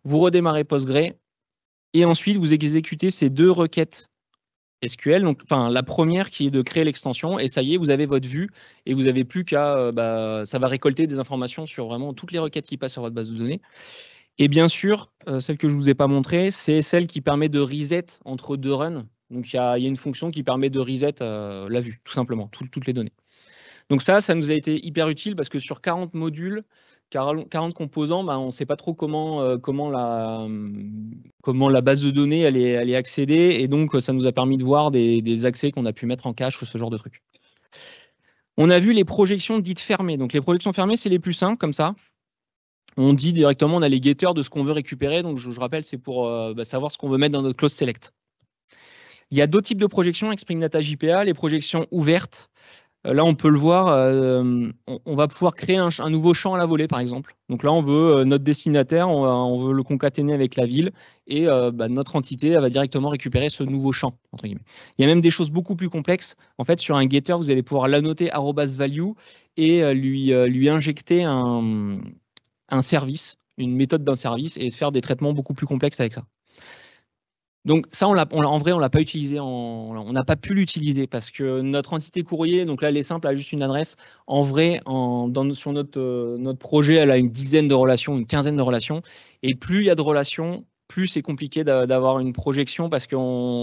Vous redémarrez Postgre. Et ensuite, vous exécutez ces 2 requêtes SQL, donc, enfin, la première qui est de créer l'extension, et ça y est, vous avez votre vue, et vous n'avez plus qu'à, ça va récolter des informations sur vraiment toutes les requêtes qui passent sur votre base de données. Et bien sûr, celle que je ne vous ai pas montrée, c'est celle qui permet de reset entre deux runs. Donc, il y a une fonction qui permet de reset la vue, tout simplement, toutes les données. Donc ça nous a été hyper utile parce que sur 40 modules, 40 composants, on ne sait pas trop comment la base de données elle est accédée, et donc ça nous a permis de voir des accès qu'on a pu mettre en cache ou ce genre de trucs. On a vu les projections dites fermées. Donc les projections fermées, c'est les plus simples comme ça. On dit directement, on a les getters de ce qu'on veut récupérer. Donc je rappelle, c'est pour savoir ce qu'on veut mettre dans notre clause select. Il y a d'autres types de projections avec Spring Data JPA, les projections ouvertes. Là, on peut le voir, on va pouvoir créer un nouveau champ à la volée, par exemple. Donc là, on veut notre destinataire, on veut le concaténer avec la ville, et notre entité elle va directement récupérer ce nouveau champ, entre guillemets. Il y a même des choses beaucoup plus complexes. En fait, sur un getter, vous allez pouvoir l'annoter @value et lui injecter un service, une méthode d'un service, et faire des traitements beaucoup plus complexes avec ça. Donc ça, en vrai, on l'a pas utilisé, on n'a pas pu l'utiliser parce que notre entité courrier, donc là, elle est simple, elle a juste une adresse. En vrai, sur notre projet, elle a une dizaine de relations, une quinzaine de relations. Et plus il y a de relations, plus c'est compliqué d'avoir une projection parce que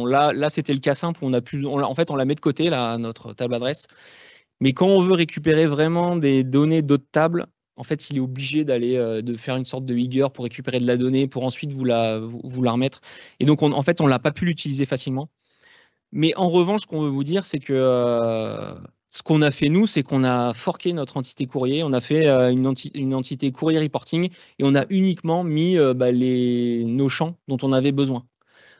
là, c'était le cas simple. En fait, on la met de côté, là, notre table adresse. Mais quand on veut récupérer vraiment des données d'autres tables, en fait, il est obligé de faire une sorte de higger pour récupérer de la donnée, pour ensuite vous la remettre. Et donc, en fait, on l'a pas pu l'utiliser facilement. Mais en revanche, ce qu'on veut vous dire, c'est que ce qu'on a fait, nous, c'est qu'on a forqué notre entité courrier, on a fait une entité courrier reporting, et on a uniquement mis nos champs dont on avait besoin.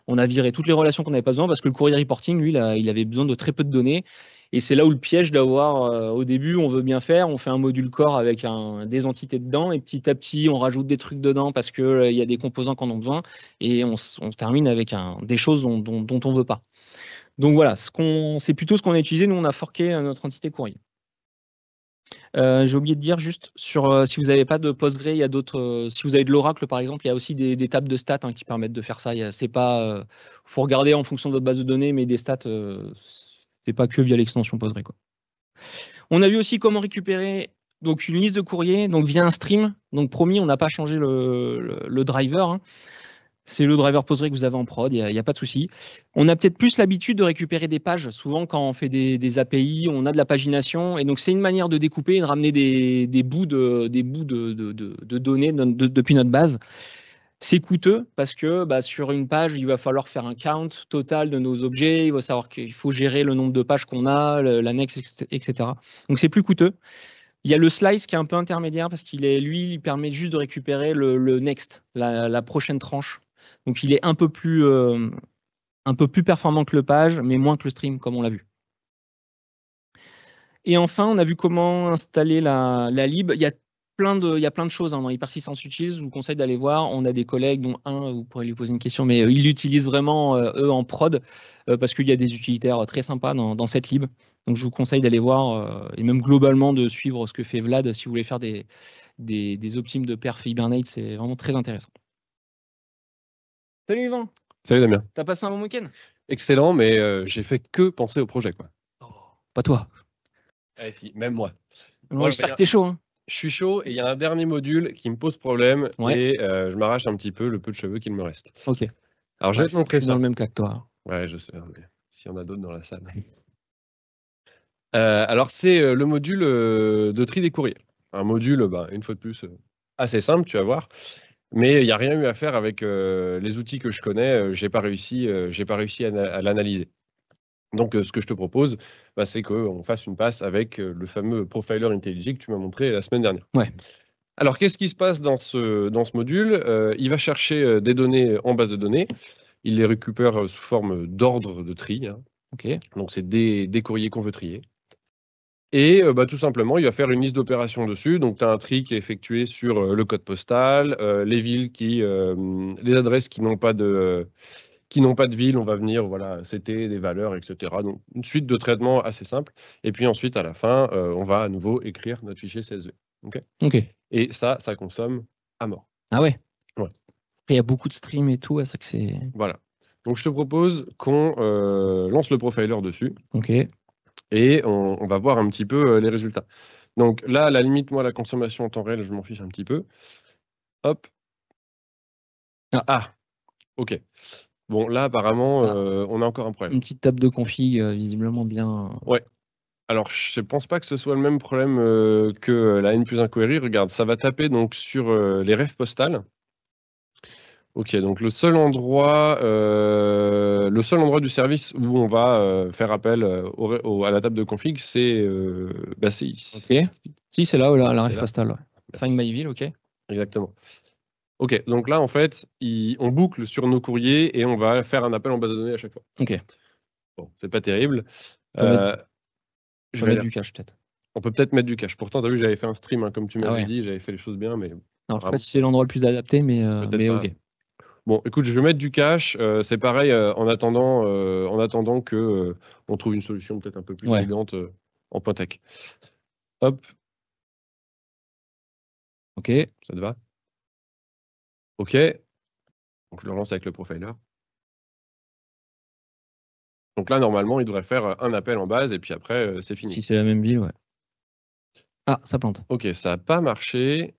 On a viré toutes les relations qu'on n'avait pas besoin parce que le courrier reporting, lui, il avait besoin de très peu de données. Et c'est là où le piège d'avoir, au début, on veut bien faire, on fait un module core avec des entités dedans, et petit à petit, on rajoute des trucs dedans parce qu'il y a des composants qu'on a besoin, et on termine avec des choses dont on ne veut pas. Donc voilà, c'est plutôt ce qu'on a utilisé. Nous, on a forqué notre entité courrier. J'ai oublié de dire juste sur si vous n'avez pas de Postgre, il y a d'autres. Si vous avez de l'Oracle par exemple, il y a aussi des tables de stats qui permettent de faire ça. C'est pas, faut regarder en fonction de votre base de données, mais des stats, c'est pas que via l'extension Postgre, quoi. On a vu aussi comment récupérer donc une liste de courrier, donc via un stream. Donc promis, on n'a pas changé le driver. Hein. C'est le driver Postgre que vous avez en prod, il n'y a pas de souci. On a peut-être plus l'habitude de récupérer des pages. Souvent, quand on fait des API, on a de la pagination. Et donc, c'est une manière de découper et de ramener des bouts de données depuis notre base. C'est coûteux parce que sur une page, il va falloir faire un count total de nos objets. Il va savoir qu'il faut gérer le nombre de pages qu'on a, l'annexe, etc. Donc, c'est plus coûteux. Il y a le slice qui est un peu intermédiaire parce il permet juste de récupérer le next, la prochaine tranche. Donc, il est un peu plus performant que le page, mais moins que le stream, comme on l'a vu. Et enfin, on a vu comment installer la lib. Il y a plein de choses dans Hypersistence Utils. Je vous conseille d'aller voir. On a des collègues, dont un, vous pourrez lui poser une question, mais ils l'utilisent vraiment, eux, en prod, parce qu'il y a des utilitaires très sympas dans cette lib. Donc, je vous conseille d'aller voir, et même globalement de suivre ce que fait Vlad si vous voulez faire des optimes de perf Hibernate. C'est vraiment très intéressant. Salut Yvan. Salut Damien. T'as passé un bon week-end? Excellent, mais j'ai fait que penser au projet, quoi. Oh, pas toi. Ah, si, même moi. Moi, j'espère que t'es chaud. Hein. Je suis chaud et il y a un dernier module qui me pose problème, et je m'arrache un petit peu le peu de cheveux qu'il me reste. Ok. Alors, je vais te montrer ça. Dans le même cas que toi. Ouais, je sais, mais s'il y en a d'autres dans la salle. Alors, c'est le module de tri des courriers. Un module, une fois de plus, assez simple, tu vas voir. Mais il n'y a rien eu à faire avec les outils que je connais. J'ai pas réussi à l'analyser. Donc, ce que je te propose, c'est qu'on fasse une passe avec le fameux Profiler IntelliJ que tu m'as montré la semaine dernière. Ouais. Alors, qu'est-ce qui se passe dans ce module? Il va chercher des données en base de données. Il les récupère sous forme d'ordre de tri. Hein. Okay. Donc, c'est des courriers qu'on veut trier. Et tout simplement, il va faire une liste d'opérations dessus. Donc, tu as un tri qui est effectué sur le code postal, les villes les adresses qui n'ont pas de ville, on va venir, voilà, c'était des valeurs, etc. Donc, une suite de traitements assez simple. Et puis ensuite, à la fin, on va à nouveau écrire notre fichier CSV. Ok. Et ça consomme à mort. Ah ouais? Ouais. Après, il y a beaucoup de streams et tout, ça que c'est... Voilà. Donc, je te propose qu'on lance le profiler dessus. Ok. Et on va voir un petit peu les résultats. Donc là, à la limite, moi, la consommation en temps réel, je m'en fiche un petit peu. Hop. Ah, ok. Bon, là, apparemment, on a encore un problème. Une petite table de config visiblement bien. Ouais. Alors, je ne pense pas que ce soit le même problème que la N+1 query. Regarde, ça va taper donc sur les refs postales. Ok, donc le seul endroit du service où on va faire appel à la table de config, c'est ici. Ok. Si, c'est là, la C'est ref là. postale. Ouais. Find my ville, ok. Exactement. Ok, donc là, en fait, on boucle sur nos courriers et on va faire un appel en base de données à chaque fois. Ok. Bon, c'est pas terrible. On peut mettre, je vais aller- du cache peut-être. On peut peut-être mettre du cache. Pourtant, tu as vu, j'avais fait un stream, hein, comme tu m'avais ouais. dit, j'avais fait les choses bien, mais Alors, je sais pas si c'est l'endroit le plus adapté, mais pas. ok. Bon, écoute, je vais mettre du cache. C'est pareil en attendant que on trouve une solution peut-être un peu plus élégante en Pointec. Hop. Ok. Ça te va? Ok. Donc, je le relance avec le profiler. Donc là, normalement, il devrait faire un appel en base et puis après, c'est fini. Si c'est la même ville, ouais. Ah, ça plante. Ok, ça n'a pas marché.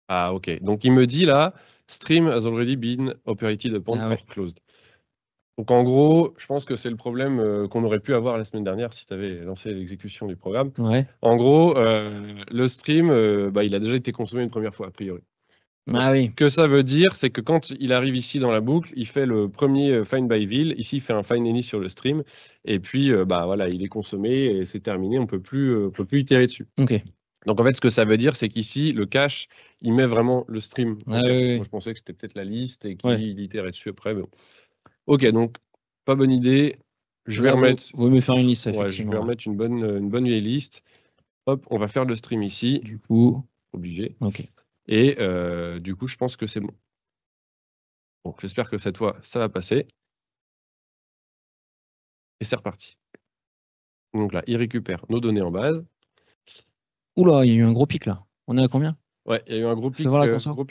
Ah, ok. Donc, il me dit là, stream has already been operated upon or closed. Donc, en gros, je pense que c'est le problème qu'on aurait pu avoir la semaine dernière si tu avais lancé l'exécution du programme. Ouais. En gros, le stream, il a déjà été consommé une première fois, a priori. Ah oui. Ce que ça veut dire, c'est que quand il arrive ici dans la boucle, il fait le premier find by ville. Ici, il fait un find any sur le stream. Et puis, voilà, il est consommé et c'est terminé. On peut plus itérer dessus. Ok. Donc, en fait, ce que ça veut dire, c'est qu'ici, le cache, il met vraiment le stream. Ah, Moi, je pensais que c'était peut-être la liste et qu'il itérait dessus après. Mais bon. Ok, donc, pas bonne idée. Je vais remettre. Vaut mieux faire une liste, effectivement. Je vais remettre une bonne vieille liste. Hop, on va faire le stream ici. Du coup. Obligé. Ok. Et du coup, je pense que c'est bon. Bon, j'espère que cette fois, ça va passer. Et c'est reparti. Donc là, il récupère nos données en base. Oula, il y a eu un gros pic là. On est à combien? Ouais, il y a eu un gros pic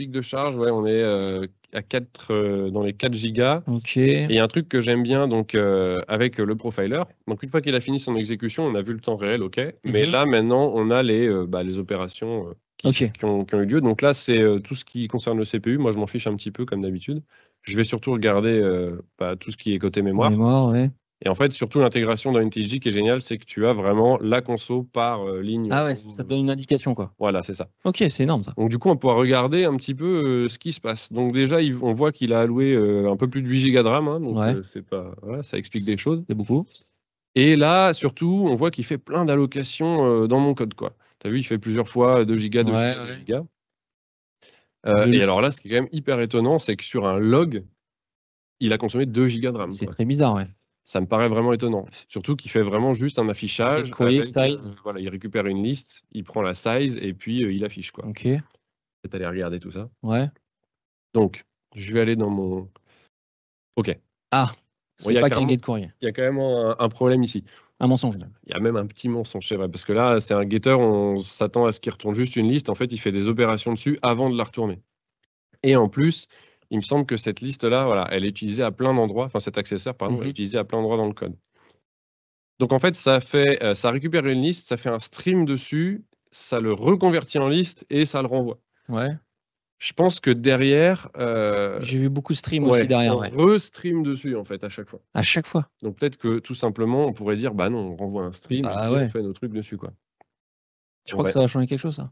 de charge. Ouais, on est à 4, dans les 4 gigas. Ok. Et il y a un truc que j'aime bien donc, avec le profiler. Donc, une fois qu'il a fini son exécution, on a vu le temps réel, ok. Mais là, maintenant, on a les opérations qui ont eu lieu. Donc là, c'est tout ce qui concerne le CPU. Moi, je m'en fiche un petit peu, comme d'habitude. Je vais surtout regarder tout ce qui est côté mémoire. Ouais. Et en fait, surtout l'intégration dans IntelliJ qui est géniale, c'est que tu as vraiment la conso par ligne. Ah ouais, ça te donne une indication, quoi. Voilà, c'est ça. Ok, c'est énorme ça. Donc du coup, on pourra regarder un petit peu ce qui se passe. Donc déjà, on voit qu'il a alloué un peu plus de 8 Go de RAM. Hein, donc c'est pas, voilà, ça explique des choses. C'est beaucoup. Et là, surtout, on voit qu'il fait plein d'allocations dans mon code, quoi. Tu as vu, il fait plusieurs fois 2 Go, 2 Go. Et alors là, ce qui est quand même hyper étonnant, c'est que sur un log, il a consommé 2 Go de RAM. C'est très bizarre, ouais. Ça me paraît vraiment étonnant. Surtout qu'il fait vraiment juste un affichage. Size. Voilà, il récupère une liste, il prend la size et puis il affiche, quoi. Ok. Peut-être aller regarder tout ça. Ouais. Donc, je vais aller dans mon. Ok. Ah, c'est pas qu'un get courrier. Il y a quand même un problème ici. Un mensonge. Il y a même un petit mensonge, c'est vrai. Parce que là, c'est un getter, on s'attend à ce qu'il retourne juste une liste. En fait, il fait des opérations dessus avant de la retourner. Et en plus, il me semble que cette liste-là, voilà, elle est utilisée à plein d'endroits. Enfin, cet accesseur, pardon, est utilisé à plein d'endroits dans le code. Donc en fait, ça récupère une liste, ça fait un stream dessus, ça le reconvertit en liste et ça le renvoie. Ouais. Je pense que derrière. J'ai vu beaucoup de stream aussi derrière. On re-stream dessus en fait à chaque fois. À chaque fois. Donc peut-être que tout simplement, on pourrait dire, bah non, on renvoie un stream et puis on fait nos trucs dessus, quoi. Tu crois que ça va changer quelque chose, ça?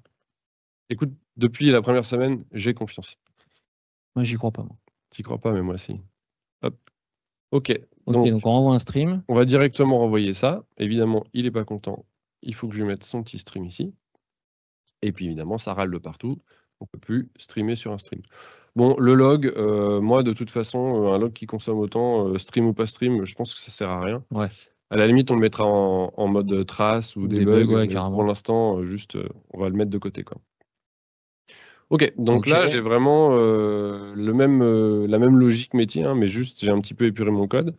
Écoute, depuis la première semaine, j'ai confiance. Moi, j'y crois pas, moi. T'y crois pas, mais moi, si. Hop. Ok. Donc on renvoie un stream. On va directement renvoyer ça. Évidemment, il n'est pas content. Il faut que je lui mette son petit stream ici. Et puis évidemment, ça râle de partout. On ne peut plus streamer sur un stream. Bon, le log, moi, de toute façon, un log qui consomme autant, stream ou pas stream, je pense que ça sert à rien. Ouais. À la limite, on le mettra en mode trace ou debug. Ouais, carrément. Pour l'instant, juste, on va le mettre de côté, quoi. Ok, donc là, j'ai vraiment la même logique métier, hein, mais juste, j'ai un petit peu épuré mon code.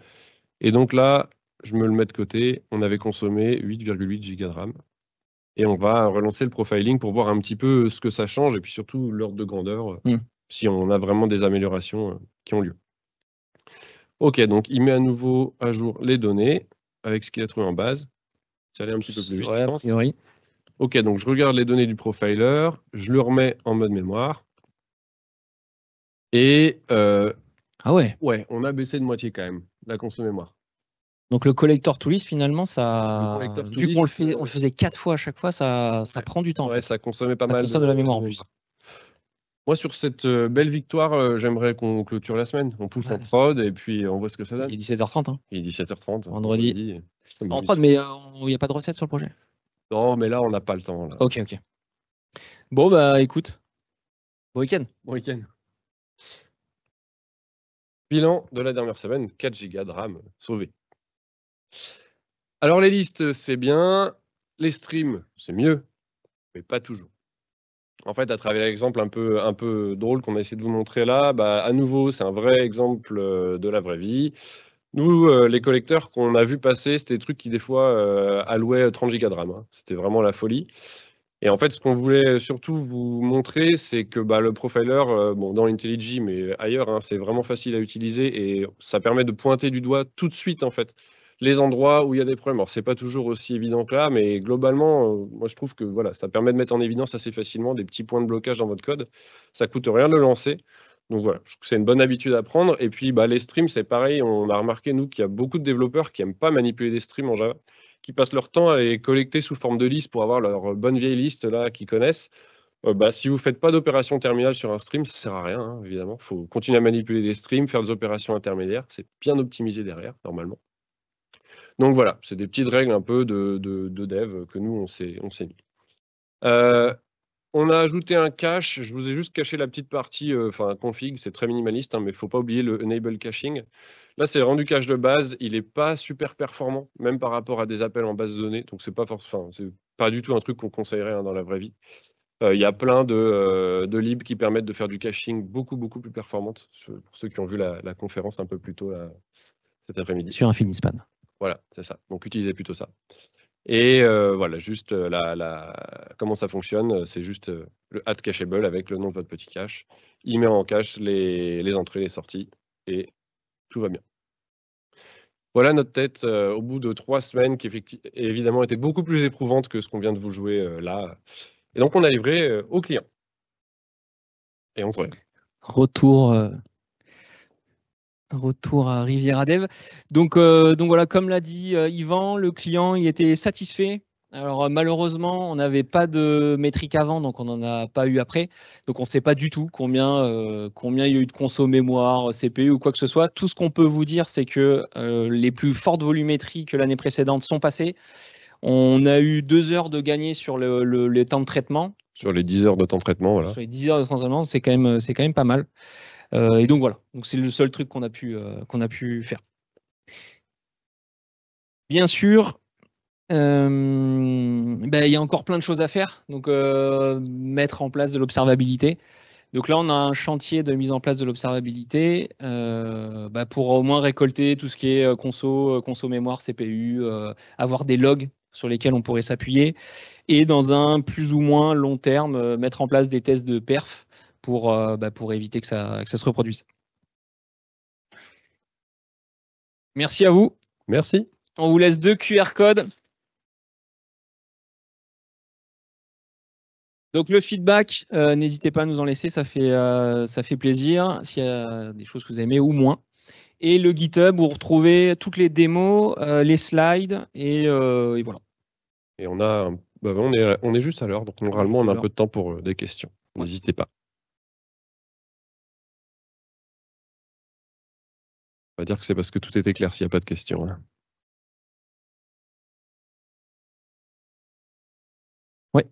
Et donc là, je me le mets de côté. On avait consommé 8,8 Go de RAM. Et on va relancer le profiling pour voir un petit peu ce que ça change et puis surtout l'ordre de grandeur, si on a vraiment des améliorations qui ont lieu. Ok, donc il met à nouveau à jour les données avec ce qu'il a trouvé en base. Ça allait un petit peu plus vite, Ouais, je a pense. priori. Ok, donc je regarde les données du profiler, je le remets en mode mémoire. Et Ah ouais. ouais, on a baissé de moitié quand même la conso mémoire. Donc le collector to list, finalement, Le ça, collector to vu qu'on list, on le faisait 4 fois à chaque fois, ça ouais. prend du temps. En Ouais, fait. ça consommait pas Ça mal consomme de la mémoire en de plus. mémoire. Moi, sur cette belle victoire, j'aimerais qu'on clôture la semaine. On pousse en Ouais. prod et puis on voit ce que ça donne. Il est 17h30. Hein. Il est 17h30, Vendredi. ça En m'évite. prod, mais il n'y a pas de recette sur le projet. Non, mais là, on n'a pas le temps. Là. Ok, ok. Bon, bah écoute, bon week-end. Bon week-end. Bilan de la dernière semaine, 4 Go de RAM sauvés. Alors les listes, c'est bien. Les streams, c'est mieux, mais pas toujours. En fait, à travers l'exemple un peu drôle qu'on a essayé de vous montrer là, bah, à nouveau, c'est un vrai exemple de la vraie vie. Nous, les collecteurs qu'on a vu passer, c'était des trucs qui, des fois, allouaient 30 Go de RAM. Hein. C'était vraiment la folie. Et en fait, ce qu'on voulait surtout vous montrer, c'est que bah, le profiler, bon, dans IntelliJ, mais ailleurs, hein, c'est vraiment facile à utiliser et ça permet de pointer du doigt tout de suite, en fait, les endroits où il y a des problèmes. Alors, c'est pas toujours aussi évident que là, mais globalement, moi, je trouve que voilà, ça permet de mettre en évidence assez facilement des petits points de blocage dans votre code. Ça coûte rien de le lancer. Donc voilà, je trouve que c'est une bonne habitude à prendre. Et puis, bah, les streams, c'est pareil. On a remarqué, nous, qu'il y a beaucoup de développeurs qui n'aiment pas manipuler des streams en Java, qui passent leur temps à les collecter sous forme de liste pour avoir leur bonne vieille liste là qu'ils connaissent. Bah, si vous ne faites pas d'opération terminale sur un stream, ça ne sert à rien, hein, évidemment. Il faut continuer à manipuler des streams, faire des opérations intermédiaires. C'est bien optimisé derrière, normalement. Donc voilà, c'est des petites règles un peu de dev que nous, on s'est mis. On a ajouté un cache. Je vous ai juste caché la petite partie config. C'est très minimaliste, hein, mais il ne faut pas oublier le enable caching. Là, c'est rendu cache de base. Il n'est pas super performant, même par rapport à des appels en base de données. Donc, c'est pas du tout un truc qu'on conseillerait hein, dans la vraie vie. Il y a plein de libs qui permettent de faire du caching beaucoup plus performante. Pour ceux qui ont vu la conférence un peu plus tôt là, cet après-midi. Sur Infinispan. Voilà, c'est ça. Donc, utilisez plutôt ça. Et voilà, juste comment ça fonctionne, c'est juste le add cacheable avec le nom de votre petit cache. Il met en cache les entrées, les sorties, et tout va bien. Voilà notre tête au bout de 3 semaines qui évidemment était beaucoup plus éprouvante que ce qu'on vient de vous jouer là. Et donc on a livré au client. Et on se revoit. Retour à Riviera Dev. Donc voilà, comme l'a dit Yvan, le client il était satisfait. Alors malheureusement, on n'avait pas de métrique avant, donc on n'en a pas eu après. Donc on ne sait pas du tout combien il y a eu de conso mémoire, CPU ou quoi que ce soit. Tout ce qu'on peut vous dire, c'est que les plus fortes volumétries que l'année précédente sont passées. On a eu 2 heures de gagné sur les temps de traitement. Sur les 10 heures de temps de traitement, voilà. Sur les 10 heures de temps de traitement, c'est quand même pas mal. Et donc voilà, donc c'est le seul truc qu'on a pu faire. Bien sûr, il y a encore plein de choses à faire. Donc mettre en place de l'observabilité. Donc là, on a un chantier de mise en place de l'observabilité pour au moins récolter tout ce qui est conso mémoire, CPU, avoir des logs sur lesquels on pourrait s'appuyer. Et dans un plus ou moins long terme, mettre en place des tests de perf pour éviter que ça se reproduise. Merci à vous. Merci. On vous laisse 2 QR codes. Donc le feedback, n'hésitez pas à nous en laisser, ça fait plaisir s'il y a des choses que vous aimez ou moins. Et le GitHub, vous retrouvez toutes les démos, les slides et voilà. Et on est juste à l'heure, donc normalement on a un peu de temps pour des questions. N'hésitez pas. On va dire que c'est parce que tout est clair s'il n'y a pas de questions. Hein. Oui.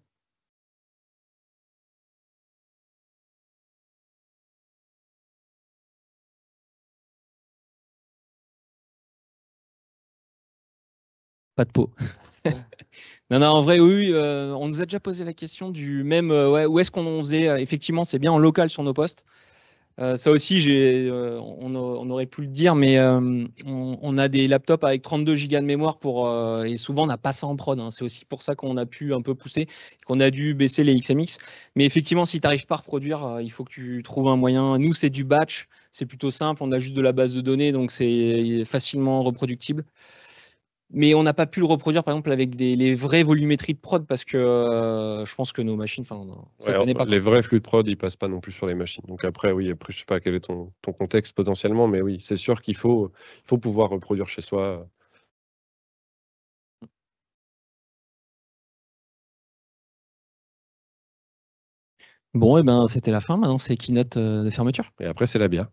Pas de peau. Non, en vrai, oui, on nous a déjà posé la question du même, où est-ce qu'on faisait, effectivement, c'est bien en local sur nos postes. Ça aussi, on aurait pu le dire, mais on a des laptops avec 32 Go de mémoire et souvent on n'a pas ça en prod. Hein. C'est aussi pour ça qu'on a pu un peu pousser, qu'on a dû baisser les XMX. Mais effectivement, si tu n'arrives pas à reproduire, il faut que tu trouves un moyen. Nous, c'est du batch. c'est plutôt simple, on a juste de la base de données, donc c'est facilement reproductible. Mais on n'a pas pu le reproduire, par exemple, avec les vraies volumétries de prod, parce que je pense que nos machines, ça ne tenait pas. Les vrais flux de prod, ils passent pas non plus sur les machines. Donc après, oui, après, je sais pas quel est ton contexte potentiellement, mais oui, c'est sûr qu'il faut pouvoir reproduire chez soi. Bon, et ben c'était la fin. Maintenant, c'est keynote de fermeture. Et après, c'est la bière.